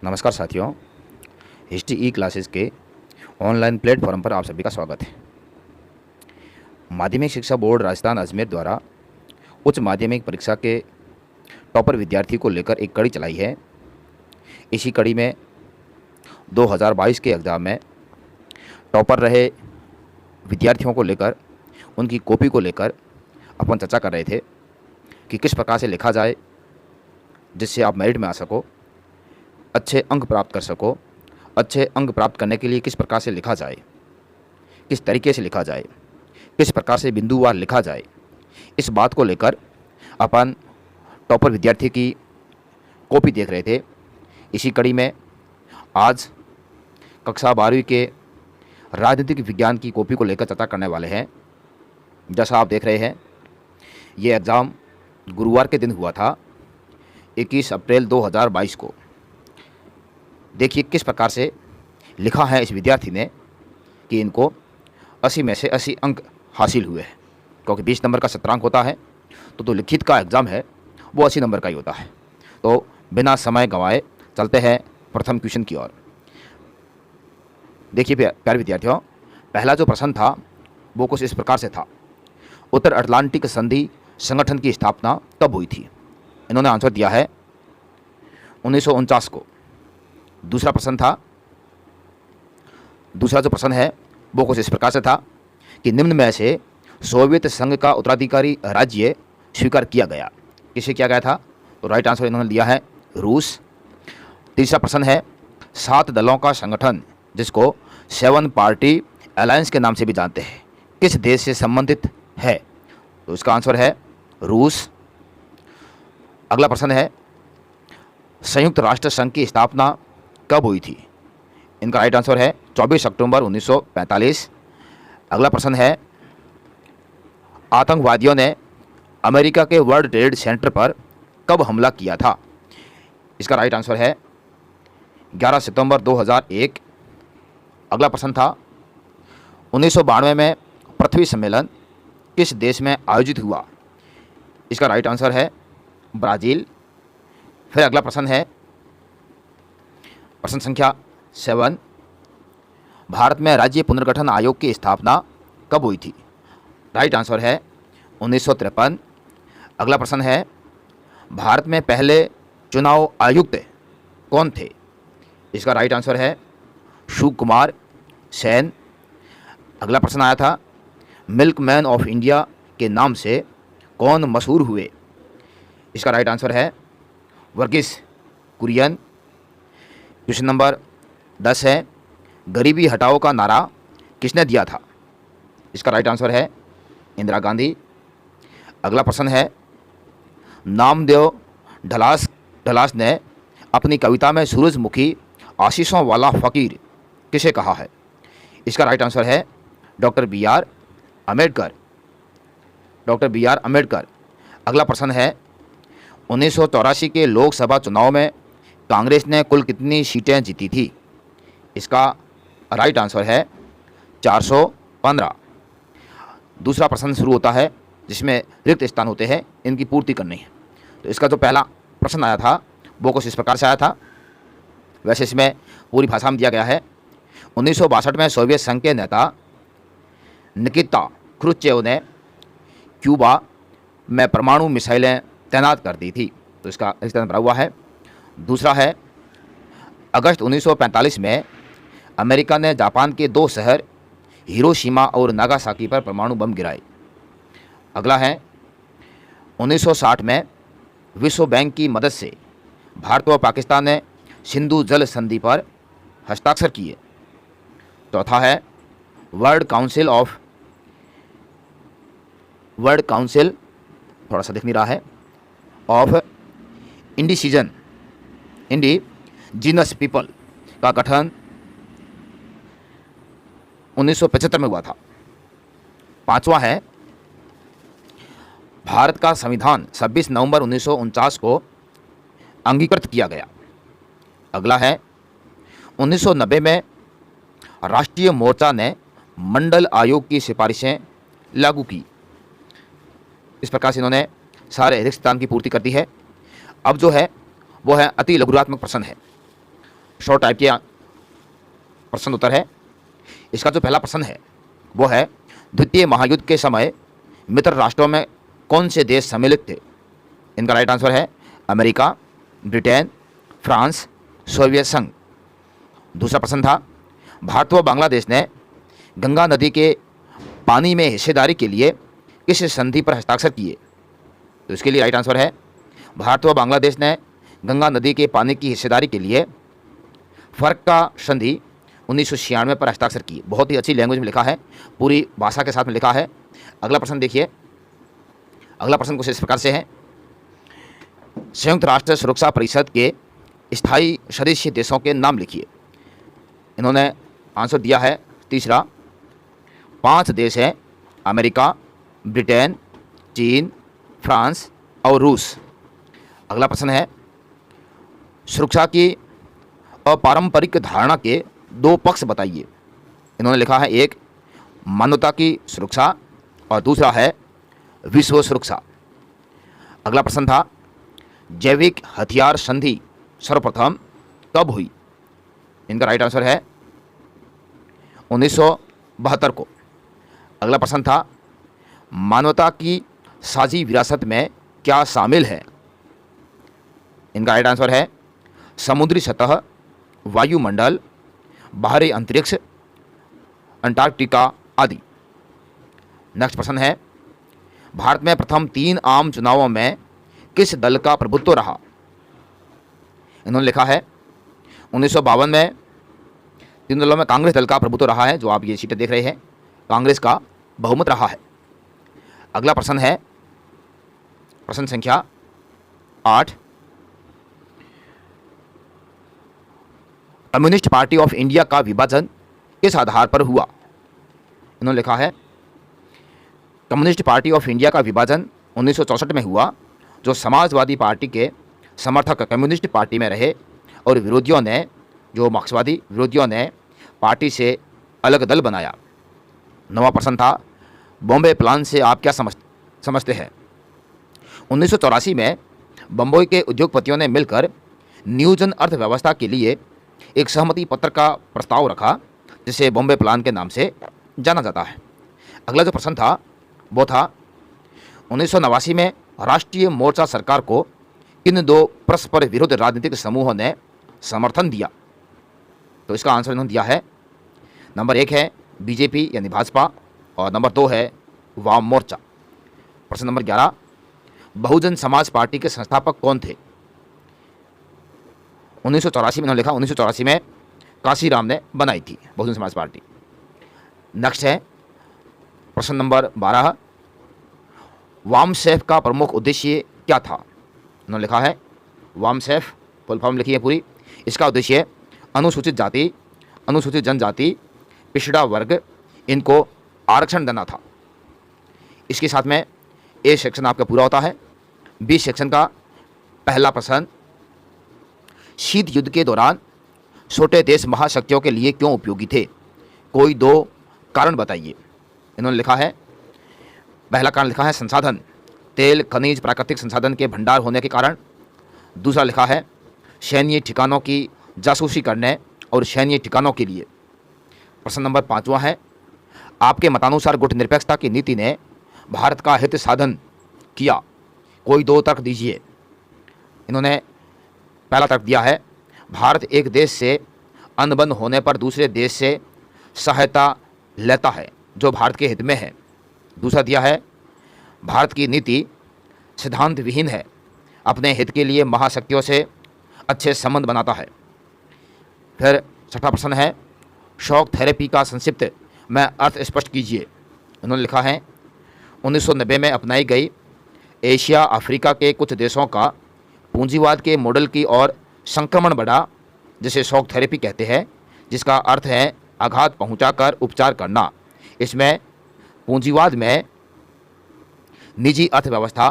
नमस्कार साथियों, हिस्ट्री ई क्लासेस के ऑनलाइन प्लेटफॉर्म पर आप सभी का स्वागत है। माध्यमिक शिक्षा बोर्ड राजस्थान अजमेर द्वारा उच्च माध्यमिक परीक्षा के टॉपर विद्यार्थी को लेकर एक कड़ी चलाई है। इसी कड़ी में 2022 के एग्ज़ाम में टॉपर रहे विद्यार्थियों को लेकर, उनकी कॉपी को लेकर अपन चर्चा कर रहे थे कि किस प्रकार से लिखा जाए जिससे आप मेरिट में आ सको, अच्छे अंक प्राप्त कर सको। अच्छे अंक प्राप्त करने के लिए किस प्रकार से लिखा जाए, किस तरीके से लिखा जाए, किस प्रकार से बिंदुवार लिखा जाए, इस बात को लेकर अपन टॉपर विद्यार्थी की कॉपी देख रहे थे। इसी कड़ी में आज कक्षा 12वीं के राजनीतिक विज्ञान की कॉपी को लेकर चर्चा करने वाले हैं। जैसा आप देख रहे हैं, ये एग्ज़ाम गुरुवार के दिन हुआ था, 21 अप्रैल 2022 को। देखिए किस प्रकार से लिखा है इस विद्यार्थी ने कि इनको 80 में से 80 अंक हासिल हुए हैं, क्योंकि 20 नंबर का शतरांक होता है तो लिखित का एग्ज़ाम है वो 80 नंबर का ही होता है। तो बिना समय गंवाए चलते हैं प्रथम क्वेश्चन की ओर। देखिए प्यारे विद्यार्थियों, पहला जो प्रश्न था वो कुछ इस प्रकार से था, उत्तर अटलांटिक संधि संगठन की स्थापना कब हुई थी? इन्होंने आंसर दिया है 1949 को। दूसरा जो प्रश्न है वो कुछ इस प्रकार से था कि निम्न में से सोवियत संघ का उत्तराधिकारी राज्य स्वीकार किया गया, किसे किया गया था? तो राइट आंसर इन्होंने दिया है रूस। तीसरा प्रश्न है 7 दलों का संगठन, जिसको 7 पार्टी अलायंस के नाम से भी जानते हैं, किस देश से संबंधित है? तो इसका आंसर है रूस। अगला प्रश्न है संयुक्त राष्ट्र संघ की स्थापना कब हुई थी? इनका राइट आंसर है 24 अक्टूबर 1945। अगला प्रश्न है आतंकवादियों ने अमेरिका के वर्ल्ड ट्रेड सेंटर पर कब हमला किया था? इसका राइट आंसर है 11 सितंबर 2001। अगला प्रश्न था 1992 में पृथ्वी सम्मेलन किस देश में आयोजित हुआ? इसका राइट आंसर है ब्राज़ील। फिर अगला प्रश्न है प्रश्न संख्या 7, भारत में राज्य पुनर्गठन आयोग की स्थापना कब हुई थी? राइट आंसर है 1953। अगला प्रश्न है भारत में पहले चुनाव आयुक्त कौन थे? इसका राइट आंसर है सुकुमार सेन। अगला प्रश्न आया था मिल्कमैन ऑफ इंडिया के नाम से कौन मशहूर हुए? इसका राइट आंसर है वर्गीस कुरियन। क्वेश्चन नंबर 10 है गरीबी हटाओ का नारा किसने दिया था? इसका राइट आंसर है इंदिरा गांधी। अगला प्रश्न है नामदेव ढलास ने अपनी कविता में सूरजमुखी आशीषों वाला फ़कीर किसे कहा है? इसका राइट आंसर है डॉक्टर बी आर अम्बेडकर। अगला प्रश्न है 1984 के लोकसभा चुनाव में कांग्रेस ने कुल कितनी सीटें जीती थी? इसका राइट आंसर है 415। दूसरा प्रश्न शुरू होता है जिसमें रिक्त स्थान होते हैं, इनकी पूर्ति करनी है। तो इसका जो पहला प्रश्न आया था वो कुछ इस प्रकार से आया था, वैसे इसमें पूरी भाषा में दिया गया है। 1962 में सोवियत संघ के नेता निकिता क्रुश्चेव ने क्यूबा में परमाणु मिसाइलें तैनात कर दी थी, तो इसका स्थान भरा हुआ है। दूसरा है अगस्त 1945 में अमेरिका ने जापान के 2 शहर हिरोशिमा और नागासाकी पर परमाणु बम गिराए। अगला है 1960 में विश्व बैंक की मदद से भारत व पाकिस्तान ने सिंधु जल संधि पर हस्ताक्षर किए। चौथा है वर्ल्ड काउंसिल थोड़ा सा दिख नहीं रहा है ऑफ इंडिजीनस पीपल का गठन 1975 में हुआ था। पांचवा है भारत का संविधान 26 नवंबर 1949 को अंगीकृत किया गया। अगला है 1990 में राष्ट्रीय मोर्चा ने मंडल आयोग की सिफारिशें लागू की। इस प्रकार से इन्होंने सारे रिक्त स्थान की पूर्ति कर दी है। अब जो है वो है अति लघुरात्मक प्रश्न है। शॉर्ट टाइप के प्रश्न उत्तर है। इसका जो पहला प्रश्न है वो है, द्वितीय महायुद्ध के समय मित्र राष्ट्रों में कौन से देश सम्मिलित थे? इनका राइट आंसर है अमेरिका, ब्रिटेन, फ्रांस, सोवियत संघ। दूसरा प्रश्न था, भारत व बांग्लादेश ने गंगा नदी के पानी में हिस्सेदारी के लिए किस संधि पर हस्ताक्षर किए? तो इसके लिए राइट आंसर है, भारत व बांग्लादेश ने गंगा नदी के पानी की हिस्सेदारी के लिए फर्क का संधि 1996 पर हस्ताक्षर किए। बहुत ही अच्छी लैंग्वेज में लिखा है, पूरी भाषा के साथ में लिखा है। अगला प्रश्न देखिए, अगला प्रश्न कुछ इस प्रकार से है, संयुक्त राष्ट्र सुरक्षा परिषद के स्थायी सदस्य देशों के नाम लिखिए। इन्होंने आंसर दिया है तीसरा, 5 देश हैं, अमेरिका, ब्रिटेन, चीन, फ्रांस और रूस। अगला प्रश्न है, सुरक्षा की अपारंपरिक धारणा के 2 पक्ष बताइए। इन्होंने लिखा है, एक मानवता की सुरक्षा और दूसरा है विश्व सुरक्षा। अगला प्रश्न था, जैविक हथियार संधि सर्वप्रथम कब हुई? इनका राइट आंसर है 1972 को। अगला प्रश्न था, मानवता की साझी विरासत में क्या शामिल है? इनका राइट आंसर है समुद्री सतह, वायुमंडल, बाहरी अंतरिक्ष, अंटार्कटिका आदि। नेक्स्ट प्रश्न है, भारत में प्रथम 3 आम चुनावों में किस दल का प्रभुत्व रहा? इन्होंने लिखा है 1952 में 3 दलों में कांग्रेस दल का प्रभुत्व रहा है। जो आप ये सीटें देख रहे हैं, कांग्रेस का बहुमत रहा है। अगला प्रश्न है प्रश्न संख्या 8, कम्युनिस्ट पार्टी ऑफ इंडिया का विभाजन किस आधार पर हुआ? इन्होंने लिखा है कम्युनिस्ट पार्टी ऑफ इंडिया का विभाजन 1964 में हुआ, जो समाजवादी पार्टी के समर्थक कम्युनिस्ट पार्टी में रहे और विरोधियों ने, जो मार्क्सवादी विरोधियों ने पार्टी से अलग दल बनाया। 9वां प्रश्न था, बॉम्बे प्लान से आप क्या समझते हैं? 1984 में बम्बई के उद्योगपतियों ने मिलकर न्यूजन अर्थव्यवस्था के लिए एक सहमति पत्र का प्रस्ताव रखा, जिसे बॉम्बे प्लान के नाम से जाना जाता है। अगला जो प्रश्न था वो था 1989 में राष्ट्रीय मोर्चा सरकार को किन 2 परस्पर विरोध राजनीतिक समूहों ने समर्थन दिया? तो इसका आंसर इन्होंने दिया है, नंबर 1 है बीजेपी यानी भाजपा और नंबर 2 है वाम मोर्चा। प्रश्न नंबर 11, बहुजन समाज पार्टी के संस्थापक कौन थे? 1984 में इन्होंने लिखा 1984 में काशीराम ने बनाई थी बहुजन समाज पार्टी। नेक्स्ट है प्रश्न नंबर 12, वामसेफ का प्रमुख उद्देश्य क्या था? उन्होंने लिखा है वामसेफ, फुल फॉर्म लिखी है पूरी। इसका उद्देश्य अनुसूचित जाति, अनुसूचित जनजाति, पिछड़ा वर्ग, इनको आरक्षण देना था। इसके साथ में ए सेक्शन आपका पूरा होता है। बी सेक्शन का पहला प्रश्न, शीत युद्ध के दौरान छोटे देश महाशक्तियों के लिए क्यों उपयोगी थे? कोई 2 कारण बताइए। इन्होंने लिखा है, पहला कारण लिखा है संसाधन, तेल, खनिज, प्राकृतिक संसाधन के भंडार होने के कारण। दूसरा लिखा है सैन्य ठिकानों की जासूसी करने और सैन्य ठिकानों के लिए। प्रश्न नंबर 5वां है, आपके मतानुसार गुटनिरपेक्षता की नीति ने भारत का हित साधन किया? कोई 2 तर्क दीजिए। इन्होंने पहला तर्क दिया है, भारत एक देश से अनबन होने पर दूसरे देश से सहायता लेता है जो भारत के हित में है। दूसरा दिया है, भारत की नीति सिद्धांत विहीन है, अपने हित के लिए महाशक्तियों से अच्छे संबंध बनाता है। फिर छठा प्रश्न है, शॉक थेरेपी का संक्षिप्त में अर्थ स्पष्ट कीजिए। उन्होंने लिखा है 1990 में अपनाई गई एशिया अफ्रीका के कुछ देशों का पूंजीवाद के मॉडल की ओर संक्रमण बढ़ा, जिसे शॉक थेरेपी कहते हैं, जिसका अर्थ है आघात पहुंचाकर उपचार करना। इसमें पूंजीवाद में निजी अर्थव्यवस्था,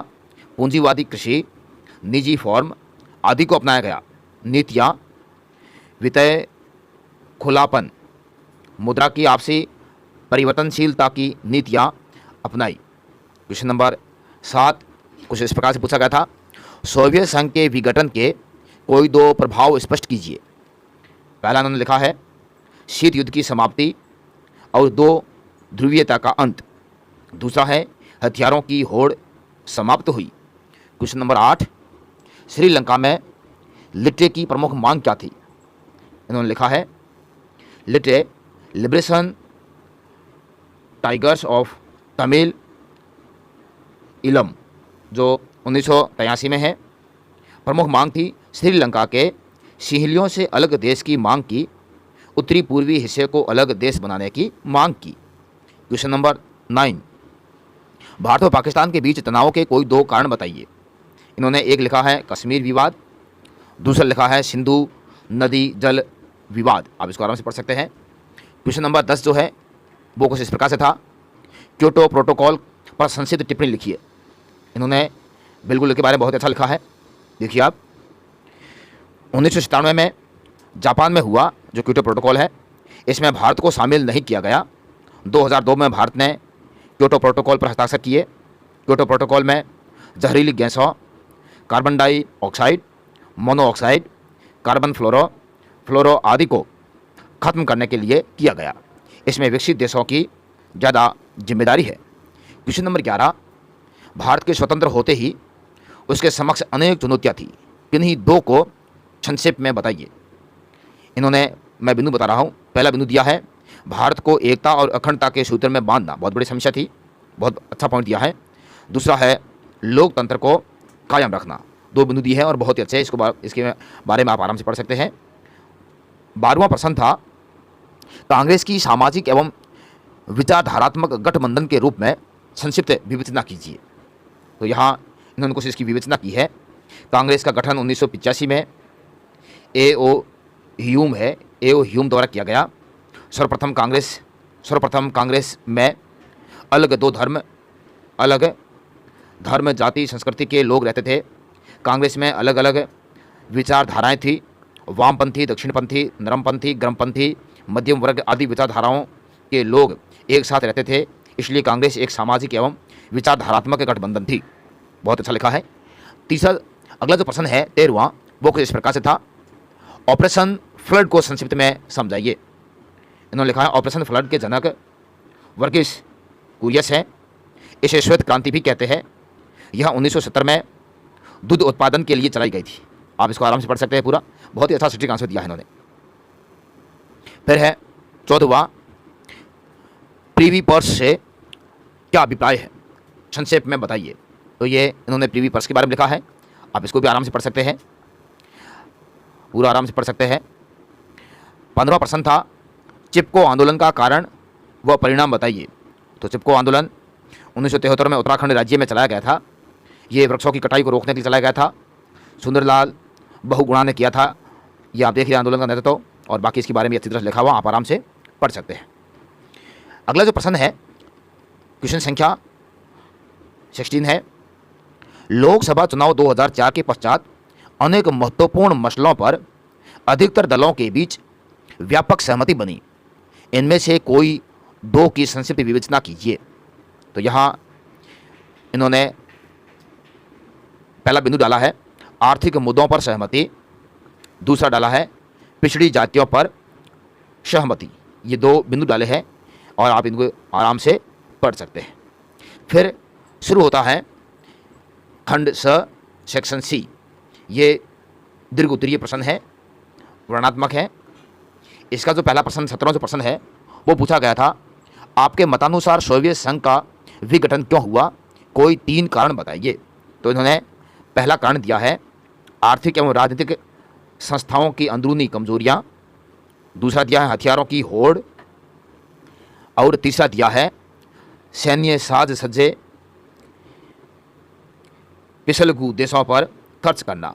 पूंजीवादी कृषि, निजी फॉर्म आदि को अपनाया गया। नीतियाँ, वित्तीय खुलापन, मुद्रा की आपसी परिवर्तनशीलता की नीतियाँ अपनाई। क्वेश्चन नंबर 7 कुछ इस प्रकार से पूछा गया था, सोवियत संघ के विघटन के कोई 2 प्रभाव स्पष्ट कीजिए। पहला इन्होंने लिखा है शीत युद्ध की समाप्ति और दो ध्रुवीयता का अंत। दूसरा है हथियारों की होड़ समाप्त हुई। क्वेश्चन नंबर 8, श्रीलंका में लिट्टे की प्रमुख मांग क्या थी? इन्होंने लिखा है लिट्टे लिबरेशन टाइगर्स ऑफ तमिल इलम, जो 1983 में है। प्रमुख मांग थी श्रीलंका के सिंहलियों से अलग देश की मांग की, उत्तरी पूर्वी हिस्से को अलग देश बनाने की मांग की। क्वेश्चन नंबर 9, भारत और पाकिस्तान के बीच तनाव के कोई दो कारण बताइए। इन्होंने एक लिखा है कश्मीर विवाद, दूसरा लिखा है सिंधु नदी जल विवाद। आप इसको आराम से पढ़ सकते हैं। क्वेश्चन नंबर 10 जो है वो कुछ इस प्रकार से था, क्योटो प्रोटोकॉल पर संक्षिप्त टिप्पणी लिखिए। इन्होंने बिल्कुल इसके बारे में बहुत अच्छा लिखा है। देखिए आप, 1997 में जापान में हुआ जो क्योटो प्रोटोकॉल है, इसमें भारत को शामिल नहीं किया गया। 2002 में भारत ने क्योटो प्रोटोकॉल पर हस्ताक्षर किए। क्योटो प्रोटोकॉल में जहरीली गैसों, कार्बन डाइऑक्साइड, मोनोऑक्साइड, कार्बन फ्लोरो आदि को खत्म करने के लिए किया गया। इसमें विकसित देशों की ज़्यादा जिम्मेदारी है। क्वेश्चन नंबर 11, भारत के स्वतंत्र होते ही उसके समक्ष अनेक चुनौतियाँ थी, किन्हीं दो को संक्षेप में बताइए। इन्होंने, मैं बिंदु बता रहा हूँ, पहला बिंदु दिया है भारत को एकता और अखंडता के सूत्र में बांधना, बहुत बड़ी समस्या थी, बहुत अच्छा पॉइंट दिया है। दूसरा है लोकतंत्र को कायम रखना, दो बिंदु दिए हैं और बहुत ही अच्छे, इसके बारे में आप आराम से पढ़ सकते हैं। 12वां प्रश्न था कांग्रेस की सामाजिक एवं विचारधारात्मक गठबंधन के रूप में संक्षिप्त विवेचना कीजिए। तो यहाँ इन्होंने कुछ इसकी विवेचना की है। कांग्रेस का गठन 1985 में एओ ह्यूम द्वारा किया गया। सर्वप्रथम कांग्रेस में अलग धर्म जाति संस्कृति के लोग रहते थे। कांग्रेस में अलग अलग विचारधाराएं थी, वामपंथी, दक्षिणपंथी, नरमपंथी, गर्मपंथी, मध्यम वर्ग आदि विचारधाराओं के लोग एक साथ रहते थे। इसलिए कांग्रेस एक सामाजिक एवं विचारधारात्मक गठबंधन थी। बहुत अच्छा लिखा है। तीसरा, अगला जो प्रश्न है 13वां, वो कुछ इस प्रकार से था, ऑपरेशन फ्लड को संक्षिप्त में समझाइए। इन्होंने लिखा है ऑपरेशन फ्लड के जनक वर्गीस कुरियस है। इसे श्वेत क्रांति भी कहते हैं। यह 1970 में दूध उत्पादन के लिए चलाई गई थी। आप इसको आराम से पढ़ सकते हैं पूरा, बहुत ही अच्छा सटीक आंसर दिया है इन्होंने। फिर है 14वां, प्रीवी पर्स से क्या अभिप्राय है, संक्षेप में बताइए। तो ये इन्होंने प्रीवी पर्स के बारे में लिखा है। आप इसको भी आराम से पढ़ सकते हैं, पूरा आराम से पढ़ सकते हैं। 15वां प्रश्न था चिपको आंदोलन का कारण व परिणाम बताइए। तो चिपको आंदोलन 1973 में उत्तराखंड राज्य में चलाया गया था। ये वृक्षों की कटाई को रोकने के लिए चलाया गया था। सुंदरलाल बहुगुणा ने किया था। ये आप देखिए आंदोलन का नेतृत्व, और बाकी इसके बारे में अच्छी तरह से लिखा हुआ, आप आराम से पढ़ सकते हैं। अगला जो प्रश्न है क्वेश्चन संख्या 16 है, लोकसभा चुनाव 2004 के पश्चात अनेक महत्वपूर्ण मसलों पर अधिकतर दलों के बीच व्यापक सहमति बनी। इनमें से कोई दो की संक्षिप्त विवेचना कीजिए। तो यहाँ इन्होंने पहला बिंदु डाला है आर्थिक मुद्दों पर सहमति, दूसरा डाला है पिछड़ी जातियों पर सहमति। ये दो बिंदु डाले हैं और आप इनको आराम से पढ़ सकते हैं। फिर शुरू होता है खंड स सेक्शन सी। ये दीर्घ उत्तरीय प्रश्न है, वर्णनात्मक है। इसका जो पहला प्रश्न 17वां जो प्रश्न है वो पूछा गया था, आपके मतानुसार सोवियत संघ का विघटन क्यों हुआ, कोई 3 कारण बताइए। तो इन्होंने पहला कारण दिया है आर्थिक एवं राजनीतिक संस्थाओं की अंदरूनी कमजोरियां, दूसरा दिया है हथियारों की होड़, और तीसरा दिया है सैन्य साज सज्जे पिछलगू देशों पर खर्च करना।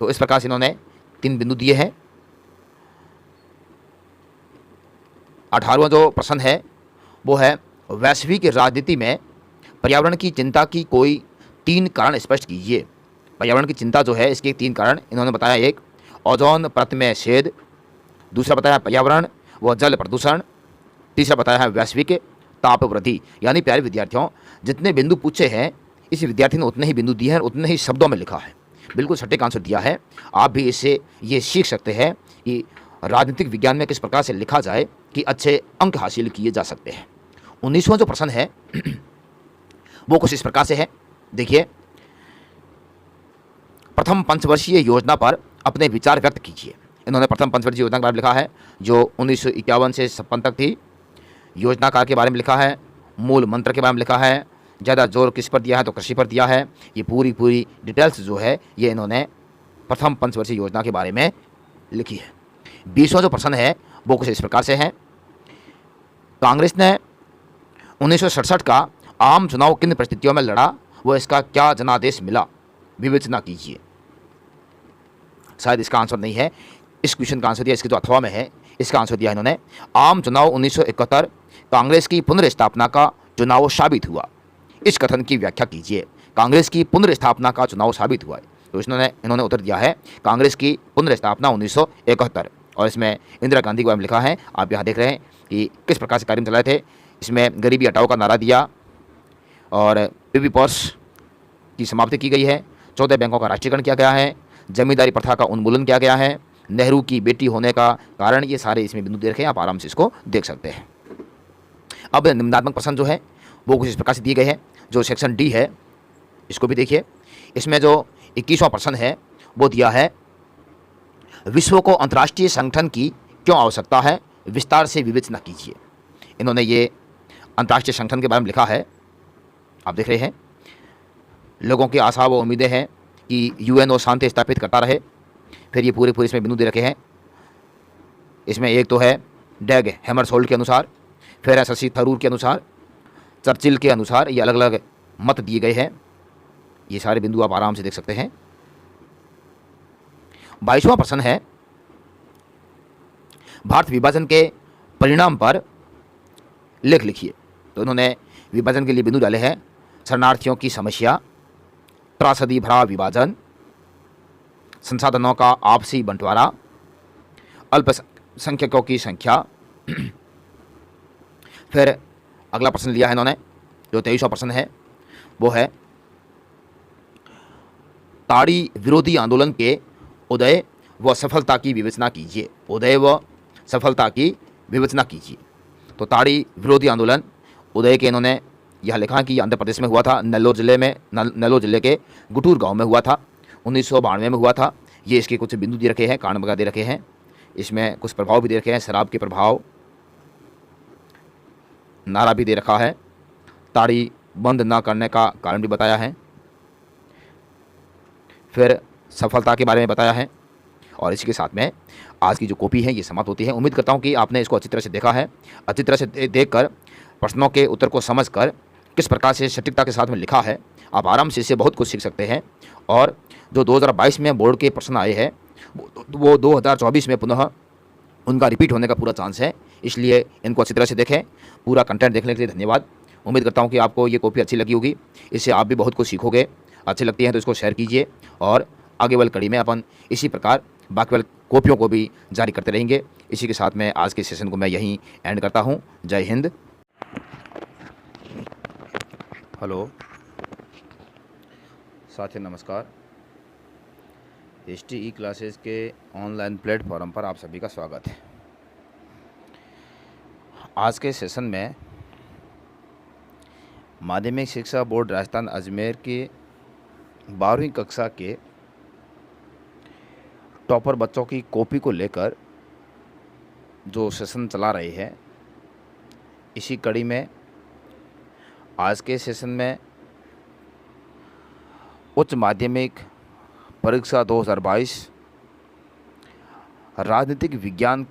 तो इस प्रकार से इन्होंने 3 बिंदु दिए हैं। 18वां जो प्रश्न है वो है वैश्विक राजनीति में पर्यावरण की चिंता की कोई 3 कारण स्पष्ट कीजिए। पर्यावरण की चिंता जो है इसके 3 कारण इन्होंने बताया, एक ओजोन परत में छेद, दूसरा बताया पर्यावरण व जल प्रदूषण, तीसरा बताया है वैश्विक ताप वृद्धि। यानी प्यारे विद्यार्थियों, जितने बिंदु पूछे हैं इस विद्यार्थी ने उतने ही बिंदु दिए हैं और उतने ही शब्दों में लिखा है। बिल्कुल सटीक आंसर दिया है। आप भी इससे ये सीख सकते हैं कि राजनीतिक विज्ञान में किस प्रकार से लिखा जाए कि अच्छे अंक हासिल किए जा सकते हैं। 19वां जो प्रश्न है वो कुछ इस प्रकार से है। देखिए, प्रथम पंचवर्षीय योजना पर अपने विचार व्यक्त कीजिए। इन्होंने प्रथम पंचवर्षीय योजना के बारे में लिखा है जो 1951 से 56 तक थी। योजनाकार के बारे में लिखा है, मूल मंत्र के बारे में लिखा है, ज़्यादा जोर किस पर दिया है तो कृषि पर दिया है। ये पूरी डिटेल्स जो है ये इन्होंने प्रथम पंचवर्षीय योजना के बारे में लिखी है। 20वां जो प्रश्न है वो कुछ इस प्रकार से है। कांग्रेस ने 1967 का आम चुनाव किन परिस्थितियों में लड़ा, वो इसका क्या जनादेश मिला, विवेचना कीजिए। शायद इसका आंसर नहीं है, इस क्वेश्चन का आंसर दिया, इसके जो अथवा में है इसका आंसर दिया इन्होंने, आम चुनाव 1971 कांग्रेस की पुनर्स्थापना का चुनाव साबित हुआ। इस कथन की व्याख्या कीजिए। कांग्रेस की पुनर्स्थापना का चुनाव साबित हुआ है, तो इन्होंने उत्तर दिया है कांग्रेस की पुनर्स्थापना 1971। और इसमें इंदिरा गांधी के बारे में लिखा है। आप यहाँ देख रहे हैं कि किस प्रकार से कार्यक्रम चलाए थे। इसमें गरीबी हटाओ का नारा दिया और पीवी पॉस की समाप्ति की गई है। 14 बैंकों का राष्ट्रीयकरण किया गया है। जमींदारी प्रथा का उन्मूलन किया गया है। नेहरू की बेटी होने का कारण, ये सारे इसमें बिंदु दे रखे हैं, आप आराम से इसको देख सकते हैं। अब निम्नात्मक प्रश्न जो है वो कुछ इस प्रकार से दिए गए हैं। जो सेक्शन डी है इसको भी देखिए। इसमें जो 21वां प्रश्न है वो दिया है, विश्व को अंतर्राष्ट्रीय संगठन की क्यों आवश्यकता है, विस्तार से विवेचना कीजिए। इन्होंने ये अंतर्राष्ट्रीय संगठन के बारे में लिखा है, आप देख रहे हैं। लोगों की आशा व उम्मीदें हैं कि यूएनओ शांति स्थापित करता रहे। फिर ये पूरे इसमें बिंदु दे रखे हैं। इसमें एक तो है डैग हैमरशोल्ड के अनुसार, फिर है शशि थरूर के अनुसार, चर्चिल के अनुसार, ये अलग अलग मत दिए गए हैं। ये सारे बिंदु आप आराम से देख सकते हैं। 22वां प्रश्न है, भारत विभाजन के परिणाम पर लेख लिखिए। तो इन्होंने विभाजन के लिए बिंदु डाले हैं, शरणार्थियों की समस्या, त्रासदी भरा विभाजन, संसाधनों का आपसी बंटवारा, अल्पसंख्यकों की संख्या। फिर अगला प्रश्न लिया है इन्होंने, जो 23वां प्रश्न है वो है, ताड़ी विरोधी आंदोलन के उदय व सफलता की विवेचना कीजिए। उदय व सफलता की विवेचना कीजिए। तो ताड़ी विरोधी आंदोलन उदय के इन्होंने यह लिखा कि आंध्र प्रदेश में हुआ था, नेल्लोर जिले के गुटूर गांव में हुआ था, 1992 में हुआ था। ये इसके कुछ बिंदु दे रखे हैं, कारण वगैरह दे रखे हैं। इसमें कुछ प्रभाव भी दे रखे हैं, शराब के प्रभाव, नारा भी दे रखा है, ताड़ी बंद ना करने का कारण भी बताया है, फिर सफलता के बारे में बताया है। और इसी के साथ में आज की जो कॉपी है ये समाप्त होती है। उम्मीद करता हूँ कि आपने इसको अच्छी तरह से देखा है। अच्छी तरह से देखकर प्रश्नों के उत्तर को समझकर किस प्रकार से सटीकता के साथ में लिखा है, आप आराम से इससे बहुत कुछ सीख सकते हैं। और जो 2022 में बोर्ड के प्रश्न आए हैं वो 2024 में पुनः उनका रिपीट होने का पूरा चांस है, इसलिए इनको अच्छी तरह से देखें। पूरा कंटेंट देखने के लिए धन्यवाद। उम्मीद करता हूँ कि आपको ये कॉपी अच्छी लगी होगी, इससे आप भी बहुत कुछ सीखोगे। अच्छी लगती है तो इसको शेयर कीजिए और आगे वाली कड़ी में अपन इसी प्रकार बाकी वाली कॉपियों को भी जारी करते रहेंगे। इसी के साथ में आज के सेशन को मैं यहीं एंड करता हूँ। जय हिंद। हेलो साथियों, नमस्कार। HTE क्लासेस के ऑनलाइन प्लेटफॉर्म पर आप सभी का स्वागत है। आज के सेशन में माध्यमिक शिक्षा बोर्ड राजस्थान अजमेर के 12वीं कक्षा के टॉपर बच्चों की कॉपी को लेकर जो सेशन चला रहे हैं, इसी कड़ी में आज के सेशन में उच्च माध्यमिक परीक्षा 2022 राजनीतिक विज्ञान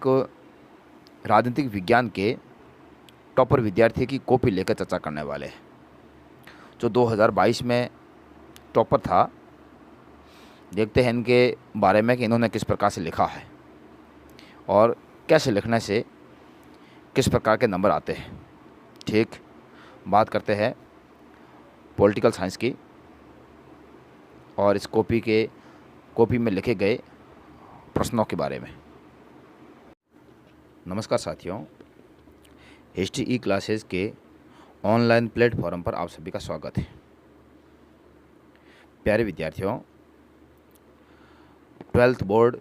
के टॉपर विद्यार्थी की कॉपी लेकर चर्चा करने वाले हैं। जो 2022 में टॉपर था, देखते हैं इनके बारे में कि इन्होंने किस प्रकार से लिखा है और कैसे लिखने से किस प्रकार के नंबर आते हैं। ठीक, बात करते हैं पॉलिटिकल साइंस की और इस कॉपी में लिखे गए प्रश्नों के बारे में। नमस्कार साथियों, HTE क्लासेस के ऑनलाइन प्लेटफॉर्म पर आप सभी का स्वागत है। प्यारे विद्यार्थियों, 12th बोर्ड